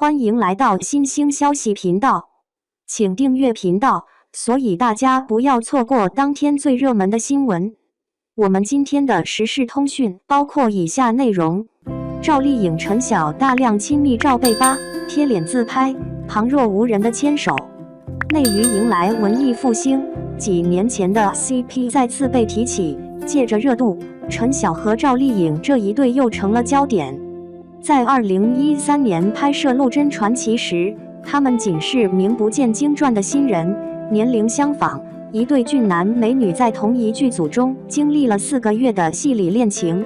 欢迎来到新兴消息频道，请订阅频道，所以大家不要错过当天最热门的新闻。我们今天的时事通讯包括以下内容：赵丽颖、陈晓大量亲密照被扒，贴脸自拍，旁若无人的牵手。内娱迎来文艺复兴，几年前的 CP 再次被提起，借着热度，陈晓和赵丽颖这一对又成了焦点。在2013年拍摄《陆贞传奇》时，他们仅是名不见经传的新人，年龄相仿，一对俊男美女在同一剧组中经历了4个月的戏里恋情。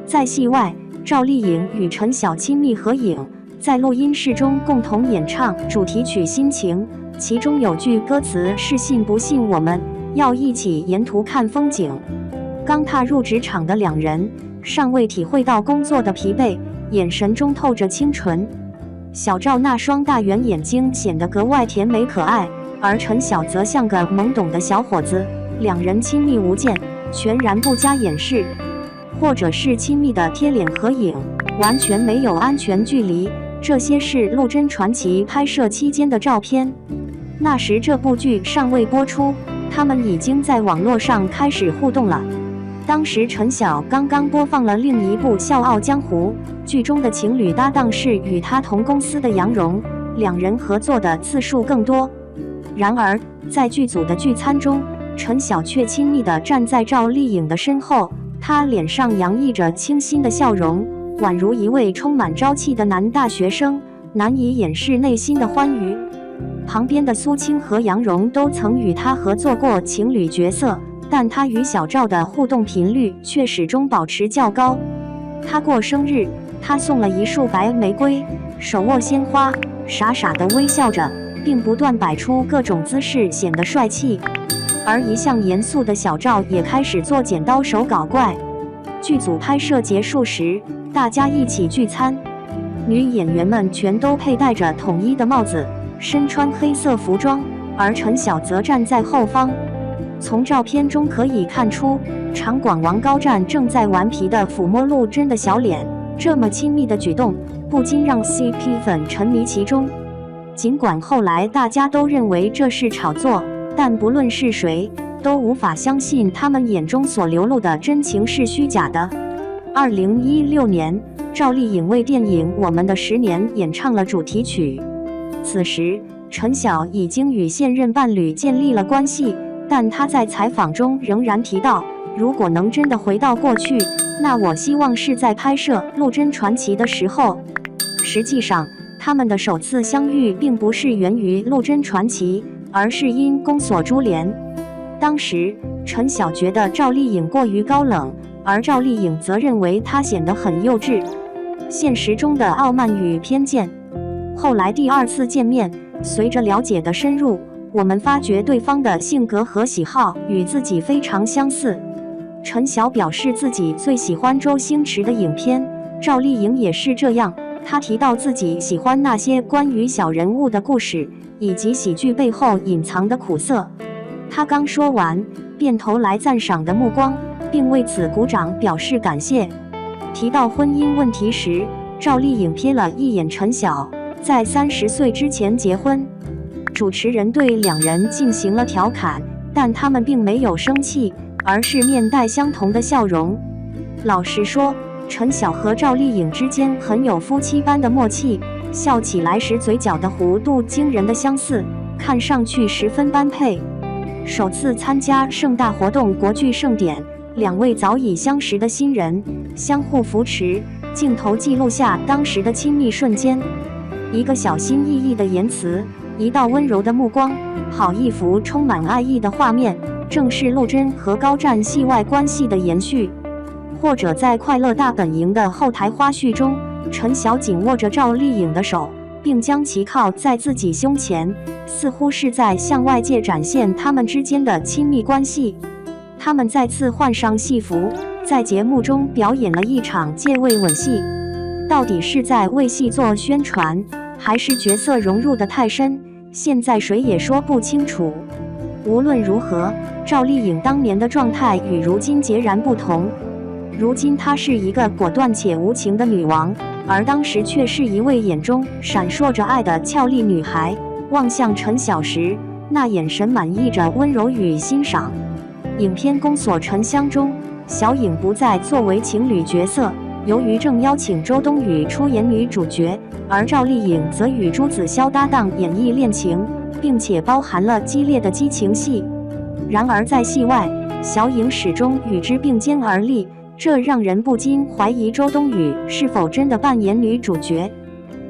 在戏外，赵丽颖与陈晓亲密合影，在录音室中共同演唱主题曲《心情》，其中有句歌词是“信不信我们要一起沿途看风景”。刚踏入职场的两人，尚未体会到工作的疲惫，眼神中透着清纯。小赵那双大圆眼睛显得格外甜美可爱，而陈晓则像个懵懂的小伙子。两人亲密无间，全然不加掩饰，或者是亲密的贴脸合影，完全没有安全距离。这些是《陆贞传奇》拍摄期间的照片。那时这部剧尚未播出，他们已经在网络上开始互动了。当时陈晓刚刚播放了另一部《笑傲江湖》，剧中的情侣搭档是与他同公司的杨蓉，两人合作的次数更多。然而，在剧组的聚餐中，陈晓却亲密地站在赵丽颖的身后，他脸上洋溢着清新的笑容，宛如一位充满朝气的男大学生，难以掩饰内心的欢愉。旁边的苏青和杨蓉都曾与他合作过情侣角色，但他与小赵的互动频率却始终保持较高。他过生日，他送了一束白玫瑰，手握鲜花，傻傻地微笑着，并不断摆出各种姿势，显得帅气。而一向严肃的小赵也开始做剪刀手搞怪。剧组拍摄结束时，大家一起聚餐，女演员们全都佩戴着统一的帽子，身穿黑色服装，而陈晓则站在后方。从照片中可以看出，场馆王高湛正在顽皮地抚摸陆贞的小脸，这么亲密的举动，不禁让 CP 粉沉迷其中。尽管后来大家都认为这是炒作，但不论是谁，都无法相信他们眼中所流露的真情是虚假的。2016年，赵丽颖为电影《我们的10年》演唱了主题曲。此时，陈晓已经与现任伴侣建立了关系，但他在采访中仍然提到，如果能真的回到过去，那我希望是在拍摄《陆贞传奇》的时候。实际上，他们的首次相遇并不是源于《陆贞传奇》，而是因宫锁珠帘。当时，陈晓觉得赵丽颖过于高冷，而赵丽颖则认为她显得很幼稚。现实中的傲慢与偏见。后来第2次见面，随着了解的深入，我们发觉对方的性格和喜好与自己非常相似。陈晓表示自己最喜欢周星驰的影片，赵丽颖也是这样。她提到自己喜欢那些关于小人物的故事，以及喜剧背后隐藏的苦涩。她刚说完，便投来赞赏的目光，并为此鼓掌表示感谢。提到婚姻问题时，赵丽颖瞥了一眼陈晓，在30岁之前结婚。主持人对两人进行了调侃，但他们并没有生气，而是面带相同的笑容。老实说，陈晓和赵丽颖之间很有夫妻般的默契，笑起来时嘴角的弧度惊人的相似，看上去十分般配。首次参加盛大活动国剧盛典，两位早已相识的新人相互扶持，镜头记录下当时的亲密瞬间。一个小心翼翼的言辞，一道温柔的目光，好一幅充满爱意的画面，正是陆贞和高湛戏外关系的延续。或者在《快乐大本营》的后台花絮中，陈晓紧握着赵丽颖的手，并将其靠在自己胸前，似乎是在向外界展现他们之间的亲密关系。他们再次换上戏服，在节目中表演了一场借位吻戏。到底是在为戏做宣传，还是角色融入得太深，现在谁也说不清楚。无论如何，赵丽颖当年的状态与如今截然不同。如今她是一个果断且无情的女王，而当时却是一位眼中闪烁着爱的俏丽女孩。望向陈晓时，那眼神满溢着温柔与欣赏。影片《宫锁沉香》中，小颖不再作为情侣角色，由于正邀请周冬雨出演女主角，而赵丽颖则与朱子骁搭档演绎恋情，并且包含了激烈的激情戏。然而在戏外，小颖始终与之并肩而立，这让人不禁怀疑周冬雨是否真的扮演女主角。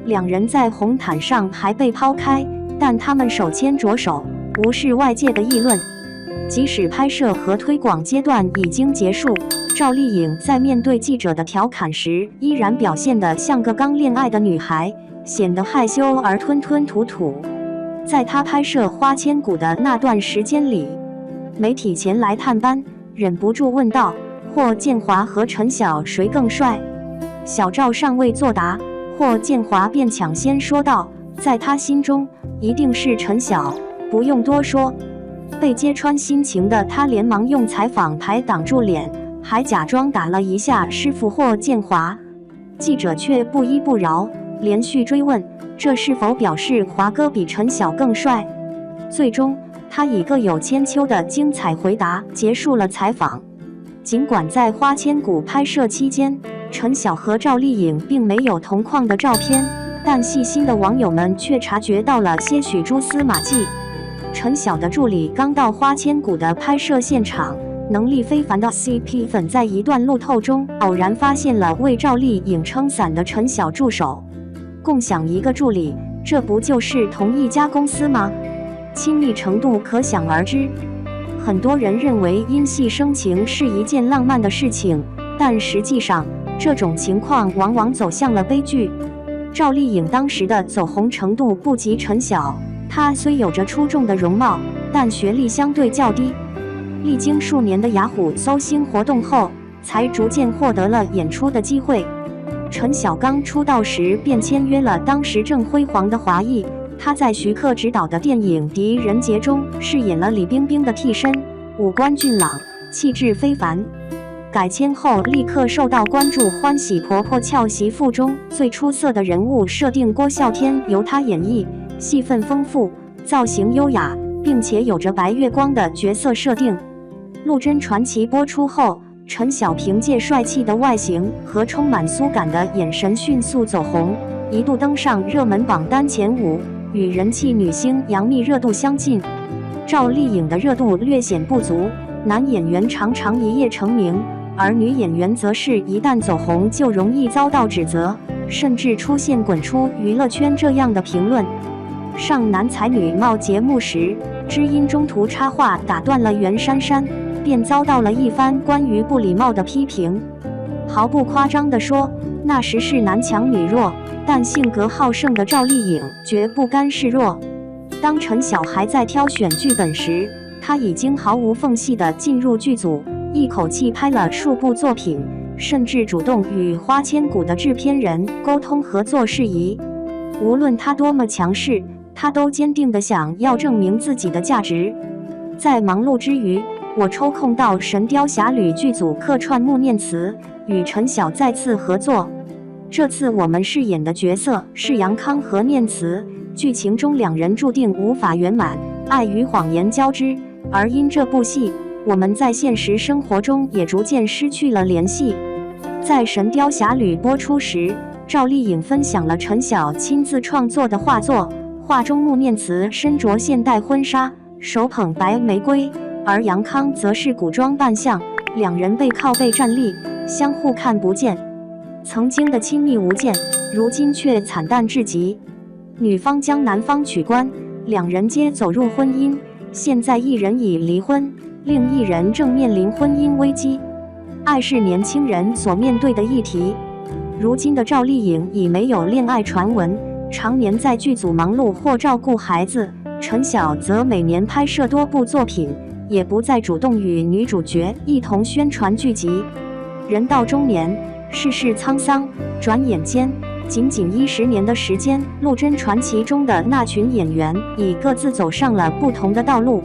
两人在红毯上还被抛开，但他们手牵着手，无视外界的议论。即使拍摄和推广阶段已经结束，赵丽颖在面对记者的调侃时，依然表现得像个刚恋爱的女孩，显得害羞而吞吞吐吐。在她拍摄《花千骨》的那段时间里，媒体前来探班，忍不住问道：霍建华和陈晓谁更帅？小赵尚未作答，霍建华便抢先说道：在他心中，一定是陈晓，不用多说。被揭穿心情的他连忙用采访牌挡住脸，还假装打了一下师傅霍建华。记者却不依不饶，连续追问这是否表示华哥比陈晓更帅。最终他以各有千秋的精彩回答结束了采访。尽管在《花千骨》拍摄期间，陈晓和赵丽颖并没有同框的照片，但细心的网友们却察觉到了些许蛛丝马迹。陈晓的助理刚到《花千骨》的拍摄现场，能力非凡的 CP 粉在一段路透中偶然发现了为赵丽颖撑伞的陈晓助手。共享一个助理，这不就是同一家公司吗？亲密程度可想而知。很多人认为因戏生情是一件浪漫的事情，但实际上这种情况往往走向了悲剧。赵丽颖当时的走红程度不及陈晓，她虽有着出众的容貌，但学历相对较低。历经数年的雅虎搜星活动后，才逐渐获得了演出的机会。陈晓刚出道时便签约了当时正辉煌的华谊，他在徐克执导的电影《狄仁杰》中饰演了李冰冰的替身，五官俊朗，气质非凡。改签后立刻受到关注，《欢喜婆婆俏媳妇》中最出色的人物设定郭啸天由他演绎，戏份丰富，造型优雅，并且有着白月光的角色设定。《陆贞传奇》播出后，陈晓凭借帅气的外形和充满苏感的眼神迅速走红，一度登上热门榜单前5，与人气女星杨幂热度相近。赵丽颖的热度略显不足，男演员常常一夜成名，而女演员则是一旦走红就容易遭到指责，甚至出现滚出娱乐圈这样的评论。上男才女貌节目时，知音中途插话打断了袁姗姗，便遭到了一番关于不礼貌的批评。毫不夸张地说，那时是男强女弱，但性格好胜的赵丽颖绝不甘示弱。当陈晓还在挑选剧本时，她已经毫无缝隙地进入剧组，一口气拍了数部作品，甚至主动与《花千骨》的制片人沟通合作事宜。无论她多么强势，她都坚定地想要证明自己的价值。在忙碌之余，我抽空到《神雕侠侣》剧组客串穆念慈，与陈晓再次合作。这次我们饰演的角色是杨康和念慈，剧情中两人注定无法圆满，爱与谎言交织。而因这部戏，我们在现实生活中也逐渐失去了联系。在《神雕侠侣》播出时，赵丽颖分享了陈晓亲自创作的画作，画中穆念慈身着现代婚纱，手捧白玫瑰，而杨康则是古装扮相，两人背靠背站立，相互看不见。曾经的亲密无间，如今却惨淡至极。女方将男方取关，两人皆走入婚姻，现在一人已离婚，另一人正面临婚姻危机。爱是年轻人所面对的议题。如今的赵丽颖已没有恋爱传闻，常年在剧组忙碌或照顾孩子，陈晓则每年拍摄多部作品，也不再主动与女主角一同宣传剧集。人到中年，世事沧桑，转眼间仅10年的时间，《陆贞传奇》中的那群演员已各自走上了不同的道路。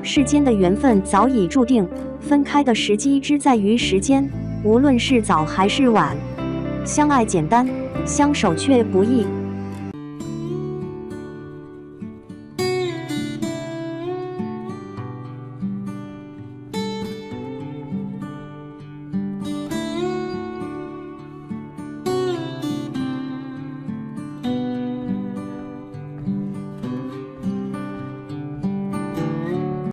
世间的缘分早已注定，分开的时机只在于时间。无论是早还是晚，相爱简单，相守却不易。